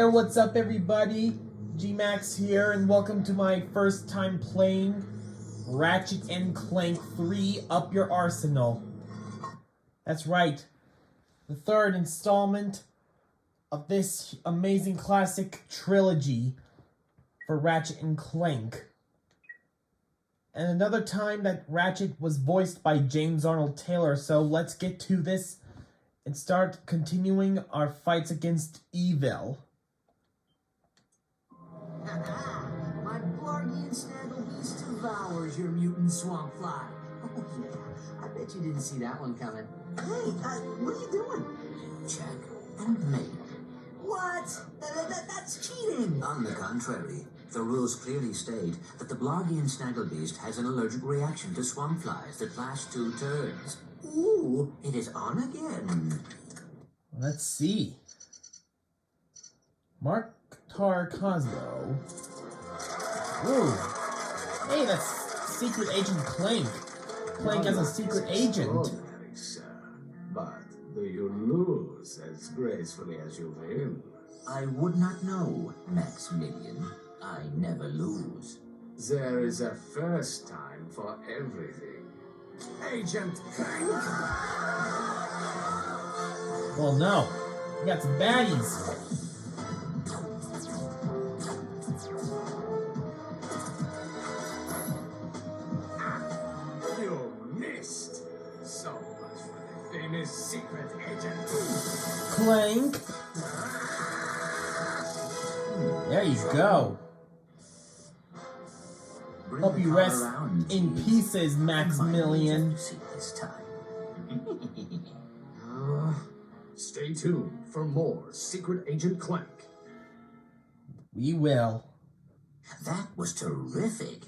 What's up everybody? G-Max here and welcome to my first time playing Ratchet and Clank 3 Up Your Arsenal. That's right, the third installment of this amazing classic trilogy for Ratchet and Clank. And another time that Ratchet was voiced by James Arnold Taylor, so let's get to this and start continuing our fights against evil. My Blargian Snaggle Beast devours your mutant swamp fly. Oh yeah, I bet you didn't see that one coming. Hey, what are you doing? Check and mate. What? That's cheating. On the contrary, the rules clearly state that the Blargian Snaggle Beast has an allergic reaction to swamp flies that last 2 turns. Ooh, it is on again. Let's see. Mark Cosmo. Ooh. Hey, that's Secret Agent Clank. Clank as a secret agent. Sir. But do you lose as gracefully as you win? I would not know, Maximilian. I never lose. There is a first time for everything. Agent Clank! Well, no. We got some baddies. You missed! So much for the famous secret agent. Clank. There you go. Bring Hope the you car rest around, in please. pieces, Maximilian. This time. Stay tuned for more Secret Agent Clank. We will. That was terrific.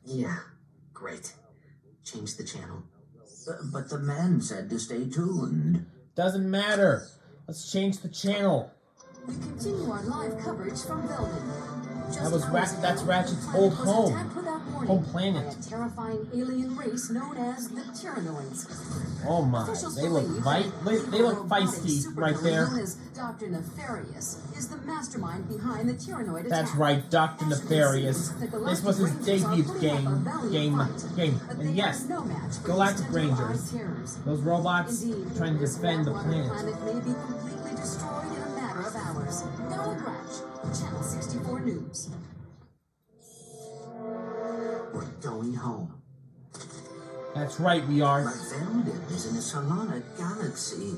Yeah, great. Change the channel. But the man said to stay tuned. Doesn't matter. Let's change the channel. We continue our live coverage from Belden. That's Ratchet's old home. Home planet. By a terrifying alien race known as the Tyrannoids. Oh my, they look feisty right there. Known as Dr. Nefarious is the mastermind behind the Tyrannoid attack. That's right, Dr. Nefarious. This was his debut game. And yes, Galactic Rangers. Those robots trying to defend the planet. May be completely destroyed in a matter of hours. Donald Ratch, Channel 64 News. We're going home. That's right, we are. But Velden is in the Solana Galaxy.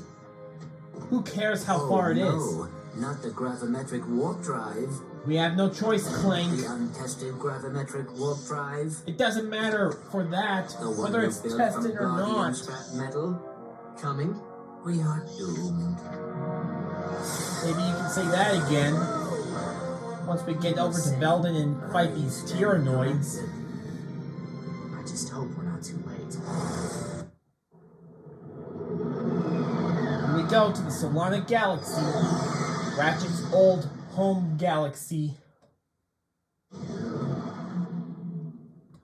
Who cares how far it is? No, not the gravimetric warp drive. We have no choice, Clank. The untested gravimetric warp drive. It doesn't matter for that, The one whether you it's built tested from or Guardian not. scrap metal. Coming. We are doomed. Maybe you can say that again. Once we get over to Velden and fight these Tyrannoids. I just hope we're not too late. Here we go to the Solana Galaxy. Ratchet's old home galaxy.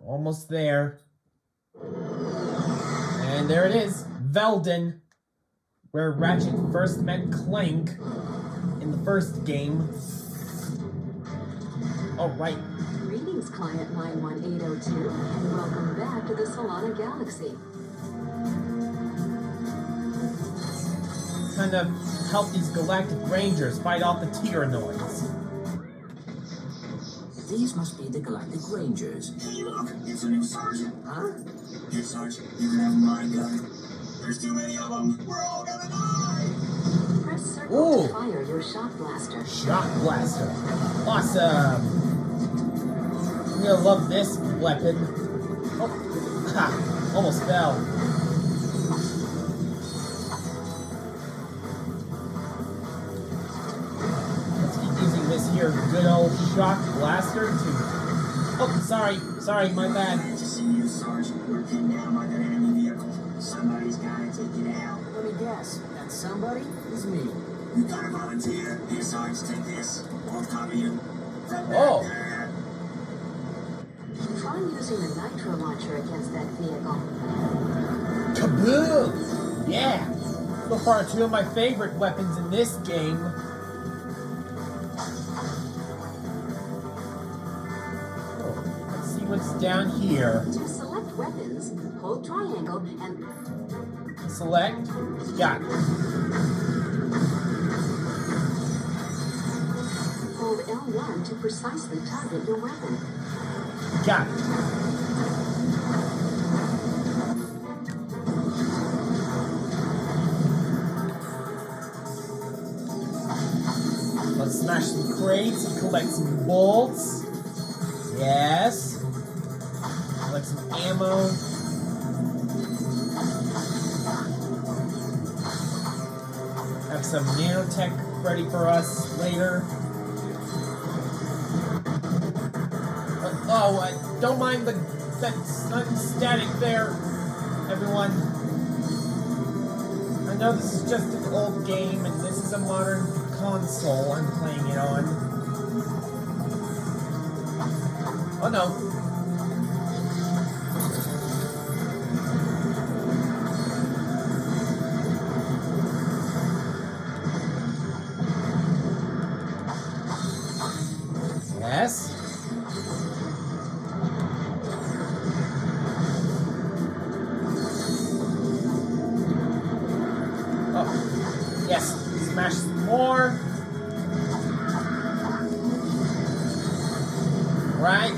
Almost there. And there it is, Velden, where Ratchet first met Clank in the first game. Oh, right. Greetings, Client 91802, and welcome back to the Solana Galaxy. Kind of help these Galactic Rangers fight off the Tyrannoids. These must be the Galactic Rangers. Hey, look, it's a new sergeant. Huh? Here, Sergeant, you can have my gun. There's too many of them. We're all gonna die. Press circle Ooh. to fire your shock blaster. Shock Blaster. Awesome. I'm gonna love this weapon. Oh, ha, almost fell. Let's keep using this here good old Shock Blaster to... Oh, sorry, my bad. Glad to see you, Sergeant. We're pinned down by that enemy vehicle. Somebody's gotta take it out. Let me guess. That somebody is me. You gotta volunteer. Here, Sarge, take this. Won't cover you. From Oh. back there. Try using the nitro launcher against that vehicle. Kaboom! Yeah! So far, two of my favorite weapons in this game. what's down here. To select weapons, hold triangle and Select. Got it. hold L1 to precisely target your weapon. Got it. Let's smash some crates and collect some bolts. Yes. Collect some ammo. Have some nanotech ready for us later. Don't mind that sudden static there, everyone. I know this is just an old game and this is a modern console I'm playing it on. Oh no. Yes. Oh, yes. Smash some more. Right.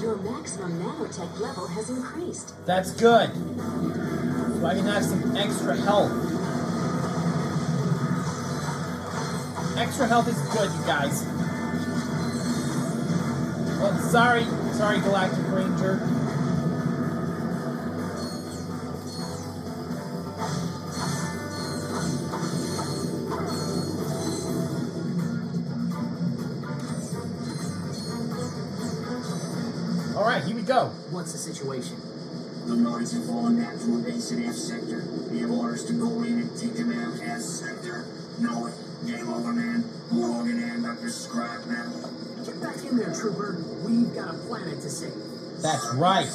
Your maximum nanotech level has increased. That's good. So I can have some extra health. Extra health is good, you guys. Oh, sorry, Galactic Ranger. All right, here we go. What's the situation? The Nords have fallen back to a base in F sector. We have orders to go in and take them out F sector. No way. Game over, man. We're all gonna end up as scrap metal. Get back in there, trooper. We've got a planet to save. That's right.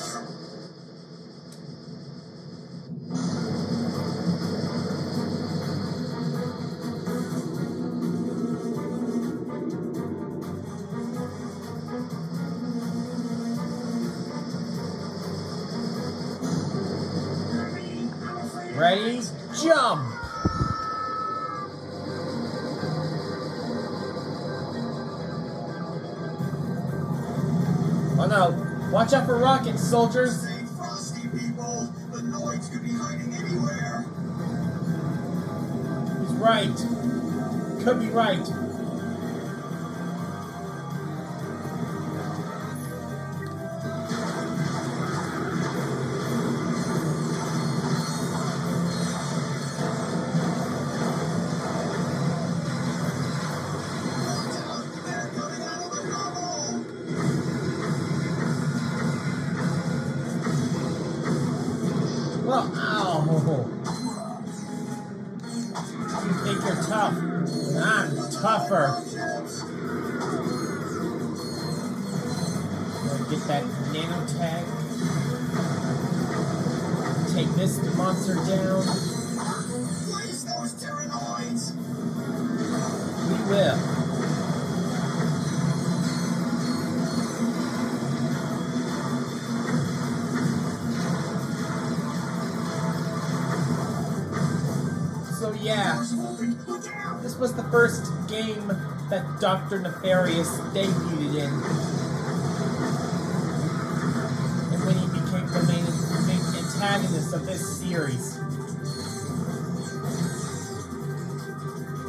Ready? Jump! Oh no. Watch out for rockets, soldiers. Say frosty people. The Nords could be hiding anywhere. He's right. Could be right. They're coming out of the rubble. Well, ow. You think you're tough. I'm tougher. Gonna get that nanotech. Take this monster down. Place those Terranoids. We will. So yeah, Look out. this was the first game that Dr. Nefarious debuted in. And when he became the main antagonist of this series.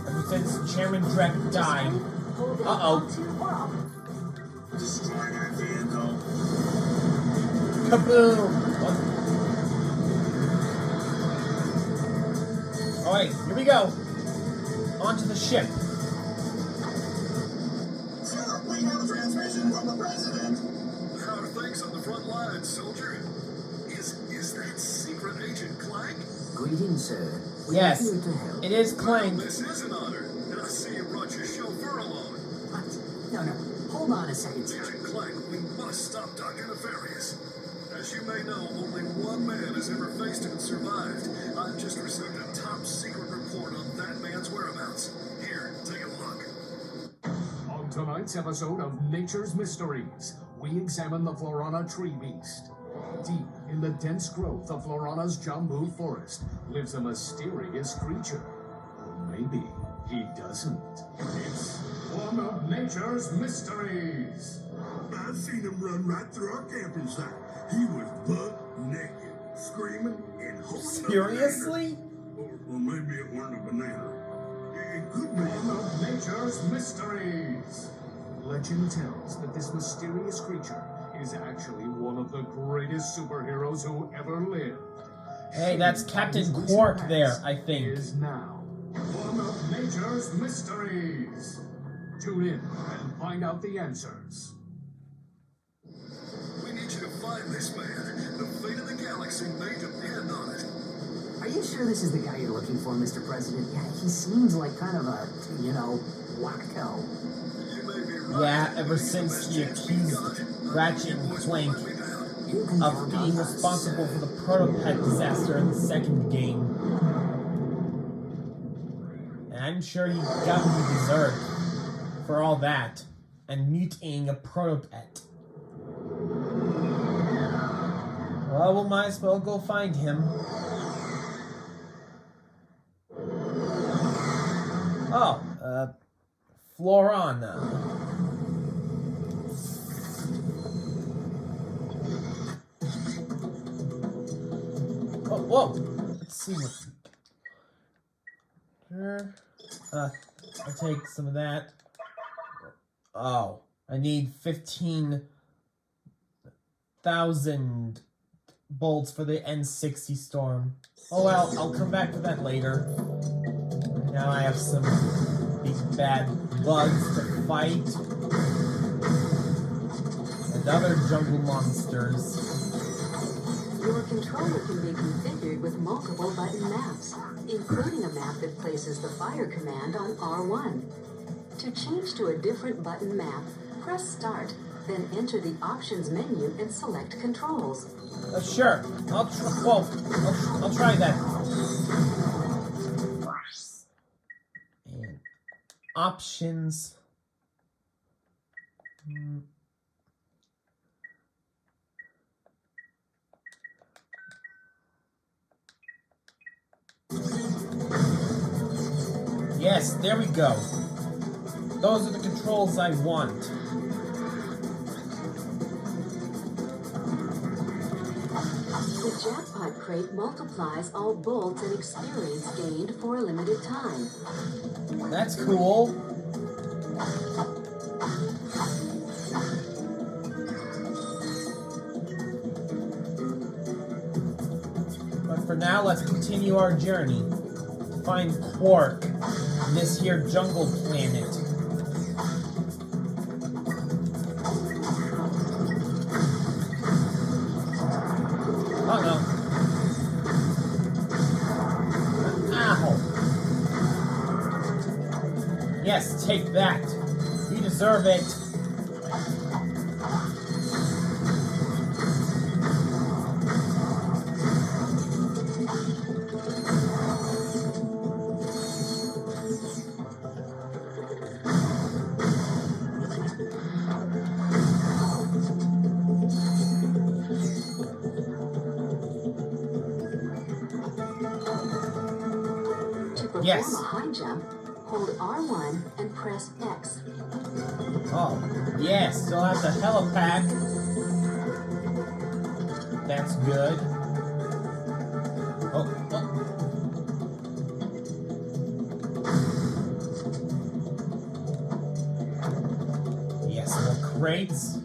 Ever since Chairman Drek died. Hold Uh-oh. L2 or up. Destroy that vehicle. Kaboom! Alright, here we go. Onto the ship. Sir, we have a transmission from the president. How are things on the front lines, soldier? Is that secret agent Clank? Greetings, sir. We Yes, are here to help. it is Clank. This is an honor, and I see you brought your chauffeur along. What? No. Hold on a second, sir. Agent Clank, we must stop Dr. Nefarious. As you may know, only one man has ever faced it and survived. I've just received a top secret report on that man's whereabouts. Here, take a look. On tonight's episode of Nature's Mysteries, we examine the Florana tree beast. Deep in the dense growth of Florana's Jambu forest lives a mysterious creature. Or maybe he doesn't. It's one of nature's mysteries. I seen him run right through our camping site. He was butt naked, screaming and holding Seriously? Or maybe it weren't a banana. It could be. One of nature's mysteries. Legend tells that this mysterious creature is actually one of the greatest superheroes who ever lived. Hey, that's Captain Quark there, I think. Is now one of nature's mysteries. Tune in and find out the answers. We need you to find this man. The fate of the galaxy may depend on it. Are you sure this is the guy you're looking for, Mr. President? Yeah, he seems like kind of a, wacko. You may be right. Yeah, ever since he accused Ratchet and Clank of being responsible for the prototype disaster in the second game. And I'm sure he got what he deserved for all that and mutating a prototype. Well, we might as well go find him. Oh, Florana. Oh, whoa! Let's see what. Sure. I'll take some of that. Oh, I need 15,000 bolts for the N60 storm. Oh well, I'll come back to that later. Now I have some big bad bugs to fight. And other jungle monsters. Your controller can be configured with multiple button maps, including a map that places the fire command on R1. To change to a different button map, press Start, then enter the Options menu and select Controls. Sure. I'll try that. And options. Yes, there we go. Those are the controls I want. The jackpot crate multiplies all bolts and experience gained for a limited time. That's cool. But for now, let's continue our journey. Find Quark on this here jungle planet. Oh no. Ow. Yes, take that. You deserve it. Yes. To perform a high jump, hold R1 and press X. Oh, yes, still have the helipack. That's good. Oh. Yes, more crates.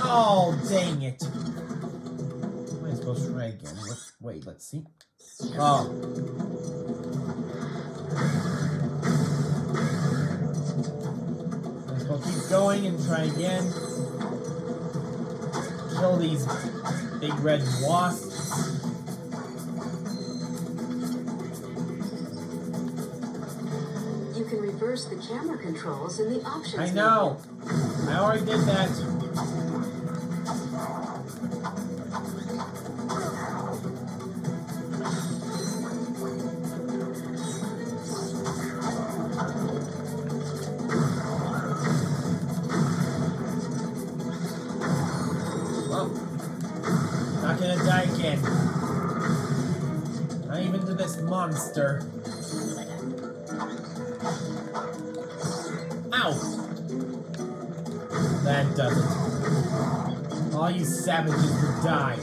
Oh, dang it. Am I supposed to try again? Wait, let's see. Oh. I'm supposed to keep going and try again. Kill these big red wasps. reverse the camera controls in the options I know. I already did that. Oh. Not gonna die again. Not even to this monster. Ow! That does it. All you savages will die.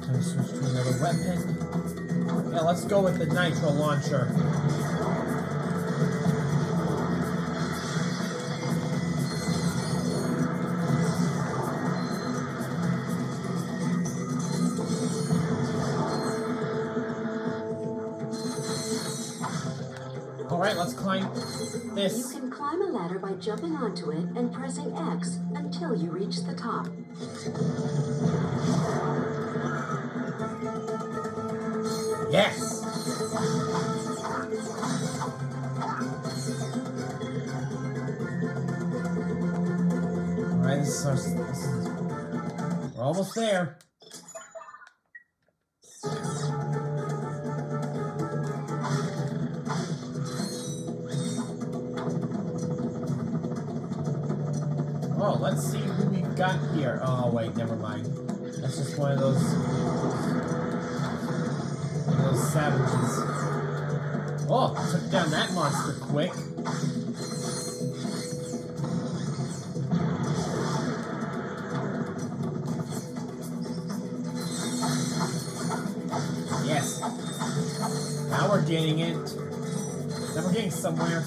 Gonna switch to another weapon. Yeah, let's go with the nitro launcher. Alright, let's climb this. You can climb a ladder by jumping onto it and pressing X until you reach the top. Yes! Alright, we're almost there. Oh, let's see who we've got here. Oh, wait, never mind. That's just one of those savages. Oh, took down that monster quick. Yes. Now we're getting it. Now we're getting somewhere.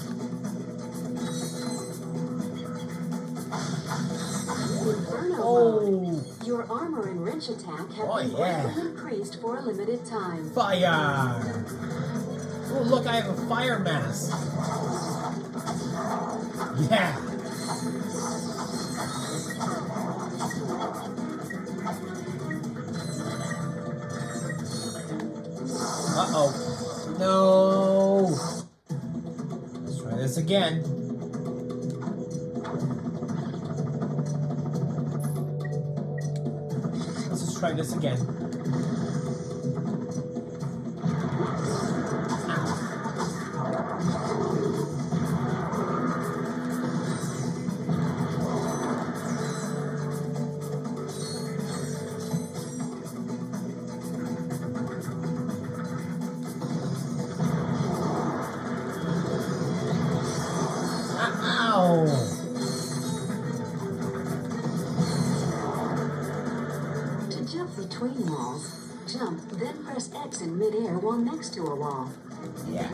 Oh! Your armor and wrench attack have been greatly increased for a limited time. Fire! Oh, look, I have a fire mask. Yeah! Uh-oh. No! Let's try this again. Let's just try this again. To jump between walls, jump, then press X in midair while next to a wall. Yeah.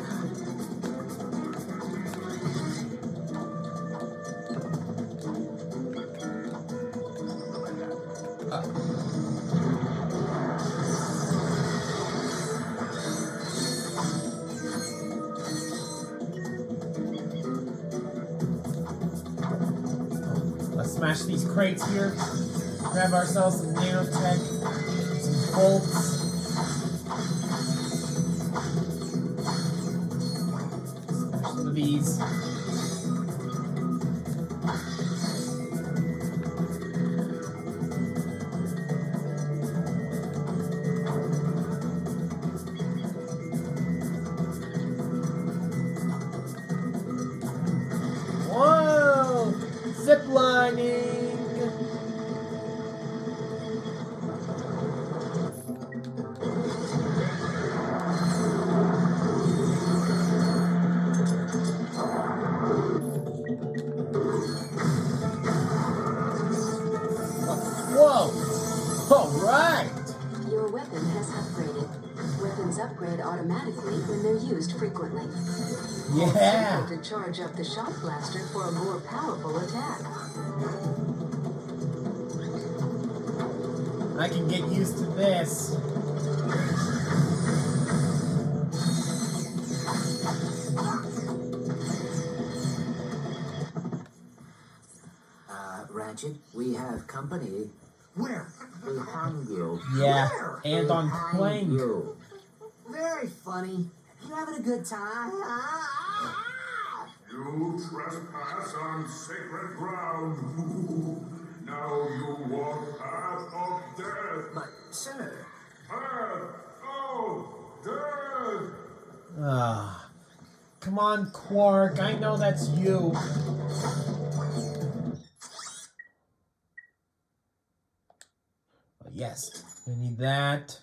Let's smash these crates here. Grab ourselves some nanotech, some bolts. Smash some of these. Whoa! Zip lining! Whoa! Alright! Your weapon has upgraded. Weapons upgrade automatically when they're used frequently. Yeah! It's simple to charge up the shock blaster for a more powerful attack. I can get used to this. Ratchet, we have company. Where? We hung you. Yeah, Where? and on Hung Clank. you. Very funny. You having a good time? You trespass on sacred ground. Now you walk path of death. But, sir, Path of death. Ah, come on, Quark. I know that's you. Yes, we need that.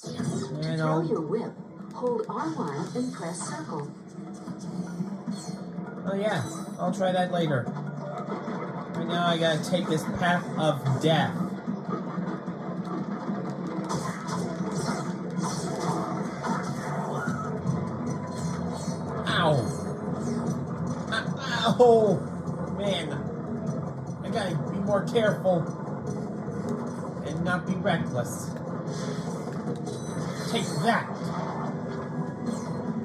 To And throw I'll... your whip, hold R1 and press circle. Oh yeah, I'll try that later. Right now I gotta take this path of death. Ow! Ow! Man, I gotta be more careful and not be reckless. Take that!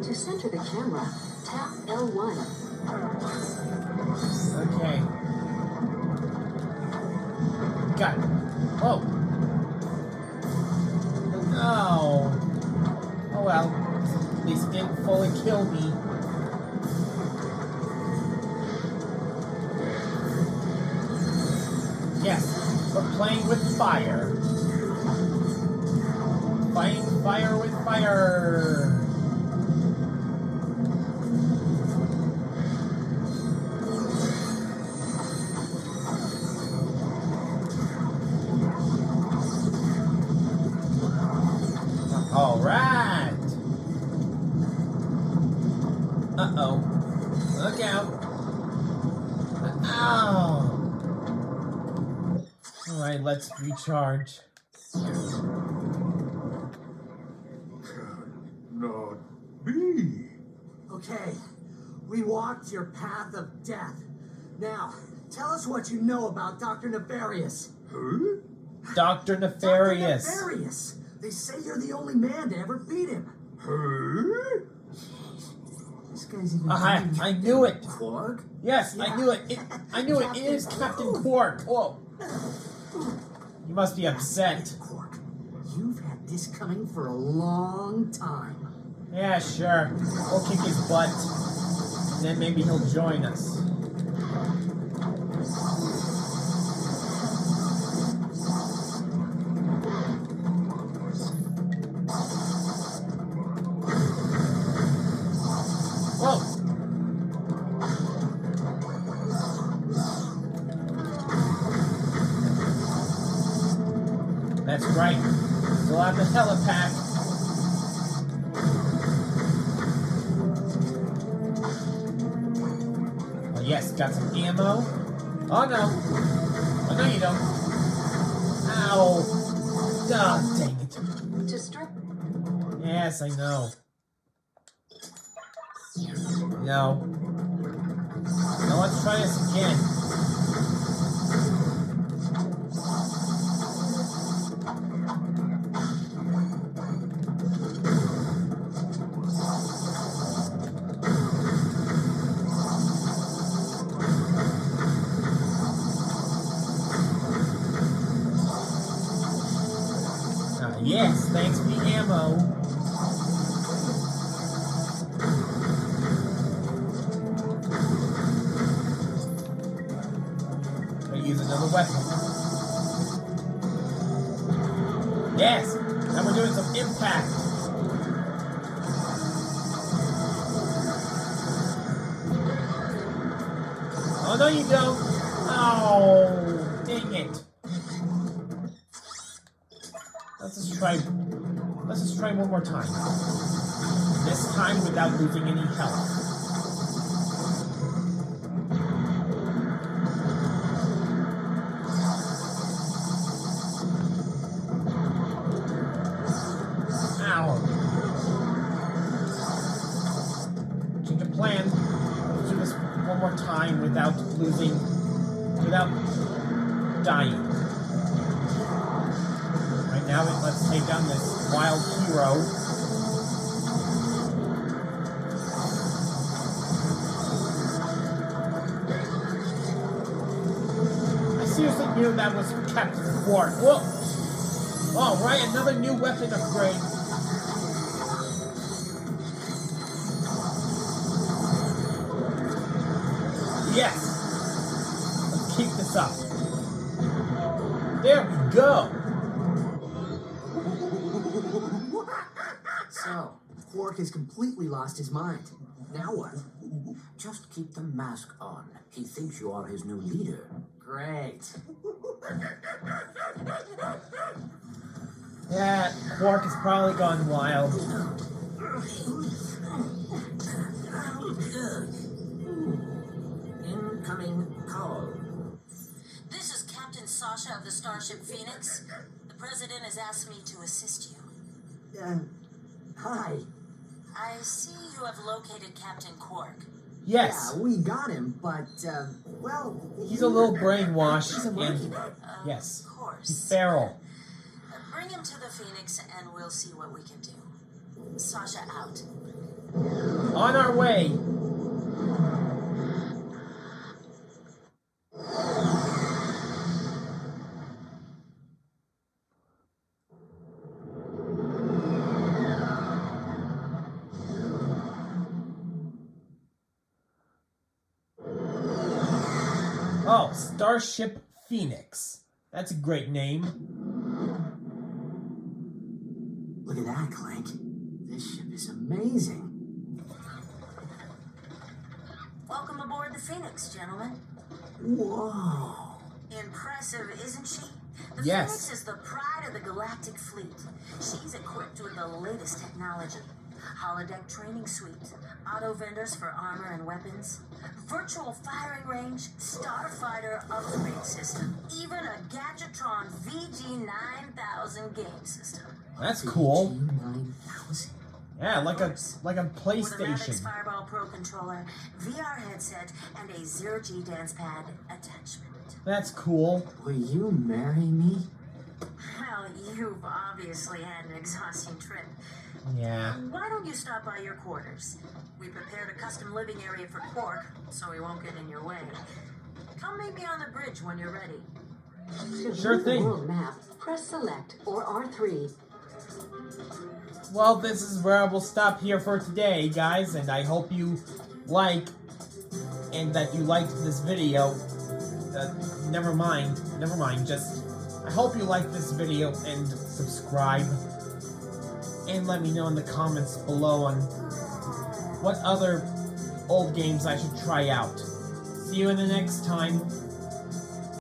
To center the camera, tap L1. Okay. Got it. Oh. No. Oh well. At least it didn't fully kill me. Yes, we're playing with fire. Fighting fire with fire. All right. Uh-oh. Look out. Ow. All right, let's recharge. Not me. Okay, we walked your path of death. Now, tell us what you know about Dr. Nefarious. Huh? Dr. Nefarious. Dr. Nefarious! They say you're the only man to ever beat him. Huh? This guy's even I knew it. Quark? Yes, I knew it. I knew it. It is Captain Quark. Whoa. You must be upset. Quark, you've had this coming for a long time. Yeah, sure. We'll kick his butt. And then maybe he'll join us. Whoa! That's right. Still have the helipack. Oh, yes, got some ammo. Oh no. Oh no, you don't. Ow. Oh, dang it. To strip. Yes, I know. No. Now let's try this again. Yes, thanks for the ammo. I use another weapon. Yes, and we're doing some impact. Oh no, you don't. Oh, dang it. Let's just try one more time. This time without losing any health. Ow. Change of plan. Let's do this one more time without dying. Now let's take down this wild hero. I knew that was Captain Quark. Whoa! Alright, another new weapon upgrade. Yes! Let's keep this up. There we go! So, Quark has completely lost his mind. Now what? Just keep the mask on. He thinks you are his new leader. Great. Yeah, Quark has probably gone wild. Incoming call. This is Captain Sasha of the Starship Phoenix. The President has asked me to assist you. Hi. I see you have located Captain Quark. Yes, Yeah, we got him, but, well... he's a little brainwashed He's a monkey. and yes, Of course. he's feral. Bring him to the Phoenix and we'll see what we can do. Sasha out. On our way. Oh, Starship Phoenix. That's a great name. Look at that, Clank. This ship is amazing. Welcome aboard the Phoenix, gentlemen. Whoa. Impressive, isn't she? The Yes. Phoenix is the pride of the galactic fleet. She's equipped with the latest technology. Holodeck training suite, auto vendors for armor and weapons, virtual firing range, starfighter upgrade system, even a Gadgetron VG9000 game system. That's cool. 9,000. Yeah, like a With a Mavix PlayStation. Fireball Pro controller, VR headset, and a zero-G dance pad attachment. That's cool. Will you marry me? Well, you've obviously had an exhausting trip. Yeah. Why don't you stop by your quarters? We prepared a custom living area for Quark, so he won't get in your way. Come meet me on the bridge when you're ready. To Sure view thing. the world map, press select or R3. Well, this is where I will stop here for today, guys, and I hope you like and that you liked this video. Never mind, just I hope you like this video and subscribe and let me know in the comments below on what other old games I should try out. See you in the next time.